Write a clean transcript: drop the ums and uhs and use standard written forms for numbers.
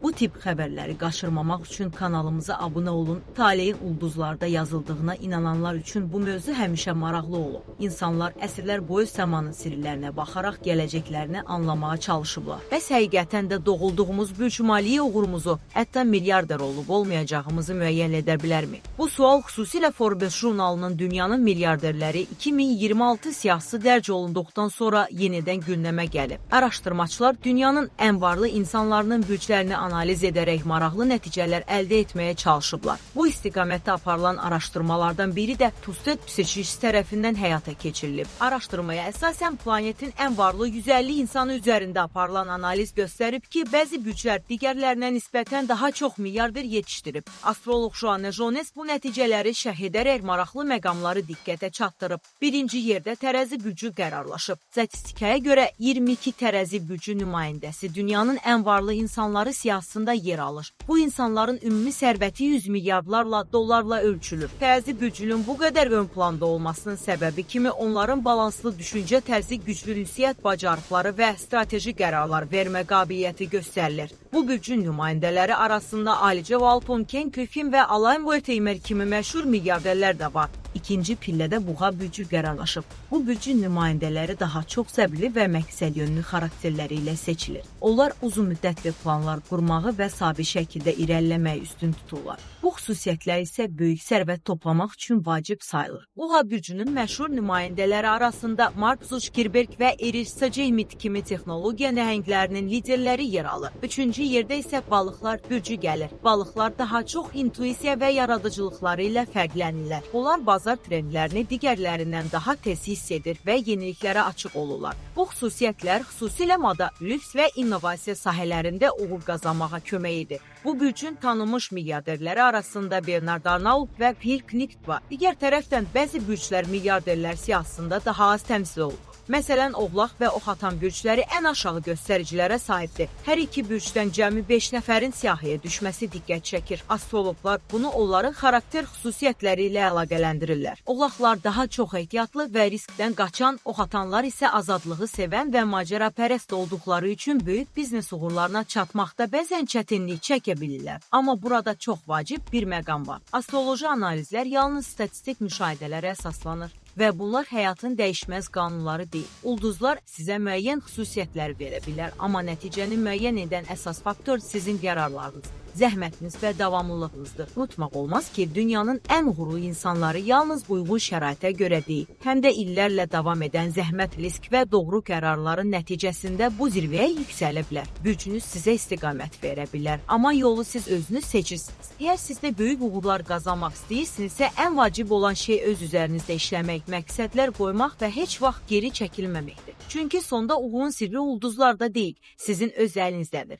Bu tip xəbərləri qaçırmamaq üçün kanalımıza abunə olun. Taleyin ulduzlarda yazıldığına inananlar üçün bu mövzu həmişə maraqlı olub. İnsanlar əsrlər boyu səmanın sirlərinə baxaraq gələcəklərini anlamağa çalışıblar. Bəs həqiqətən də doğulduğumuz bürcümaliyyə uğurumuzu, hətta milyarder olub olmayacağımızı müəyyən edə bilərmi? Bu sual xüsusilə Forbes jurnalının dünyanın milyarderləri 2026 siyahısı dərc olunduqdan sonra yenidən gündəmə gəlib. Araşdırmaçılar dünyanın ən varlı insanlarının bürclərini analiz edərək maraqlı nəticələr əldə etməyə çalışıblar. Bu istiqamətdə aparılan araşdırmalardan biri də Tusted seçicisi tərəfindən həyata keçirilib. Araşdırmaya əsasən planetin ən varlı 150 insanı üzərində aparılan analiz göstərib ki, bəzi bürclər digərlərinə nisbətən daha çox milyarder yetişdirib. Astroloq Joanne Jones bu nəticələri şərh edərək maraqlı məqamları diqqətə çatdırıb. Birinci yerdə tərəzi bürcü qərarlaşıb. Statistikaya görə 22 tərəzi bürcü nümayəndəsi dünyanın ən varlı insanları siyahısında yer alır. Bu insanların ümumi sərvəti 100 milyardlarla dollarla ölçülür. Tərəzi bürcünün bu qədər ön planda olmasının səbəbi kimi onların balanslı düşüncə tərzi, güclü ünsiyyət bacarıqları və strateji qərarlar vermə qabiliyyəti göstərilir. Bu bürcün nümayəndələri arasında Alicə Walton, Ken Griffin və Alain Wertheimer kimi məşhur milyarderlər də var. İkinci pillədə buğa bürcü qərarlaşıb. Bu bürcün nümayəndələri daha çox səbirli və məqsədyönlü xarakterləri ilə seçilir. Onlar uzun müddətli planlar qurmağı və sabit şəkildə irəliləməyi üstün tuturlar. Bu xüsusiyyətlər isə böyük sərvət toplamaq üçün vacib sayılır. Buğa bürcünün məşhur nümayəndələri arasında Mark Zuckerberg və Erich Sejmit kimi texnologiya nəhənglərinin liderləri yer alır. Üçüncü yerdə isə balıqlar bürcü gəlir. Balıqlar daha çox intuisiya və yaradıcılıqları ilə fərqlənirlər. Onlar bazar trendlərini digərlərindən daha tez hiss edir və yeniliklərə açıq olurlar. Bu xüsusiyyətlər xüsusilə moda, lüks və innovasiya sahələrində uğur qazanmağa kömək edir. Bu bürcün tanınmış milyarderləri arasında Bernard Arnault və Bill Clinton var. Digər tərəfdən bəzi bürclər milyarderlər siyahısında daha az təmsil olunur. Məsələn, Oğlaq və Oxatan bürcləri ən aşağı göstəricilərə sahibdir. Hər iki bürcdən cəmi 5 nəfərin siyahıya düşməsi diqqət çəkir. Astrologlar bunu onların xarakter xüsusiyyətləri ilə əlaqələndirirlər. Oğlaqlar daha çox ehtiyatlı və riskdən qaçan, Oxatanlar isə azadlığı sevən və macərapərəst olduqları üçün böyük biznes uğurlarına çatmaqda bəzən çətinlik çəkə bilirlər. Amma burada çox vacib bir məqam var. Astroloji analizlər yalnız statistik müşahidələrə əsaslanır. Və bunlar həyatın dəyişməz qanunları deyil. Ulduzlar sizə müəyyən xüsusiyyətlər verə bilər, amma nəticəni müəyyən edən əsas faktor sizin qərarlarınız, zəhmətiniz və davamlılığınızdır. Unutmaq olmaz ki, dünyanın ən uğurlu insanları yalnız uyğun şəraitə görə deyil, həm də illərlə davam edən zəhmət, risk və doğru qərarların nəticəsində bu zirvəyə yüksələ bilər. Bürcünüz sizə istiqamət verə bilər, amma yolu siz özünüz seçirsiniz. Əgər sizdə böyük uğurlar qazanmaq istəyirsinizsə, ən vacib olan şey öz üzərinizdə işləmək, məqsədlər qoymaq və heç vaxt geri çəkilməməkdir. Çünki sonda uğurun sirri ulduzlarda deyil, sizin öz əlinizdədir.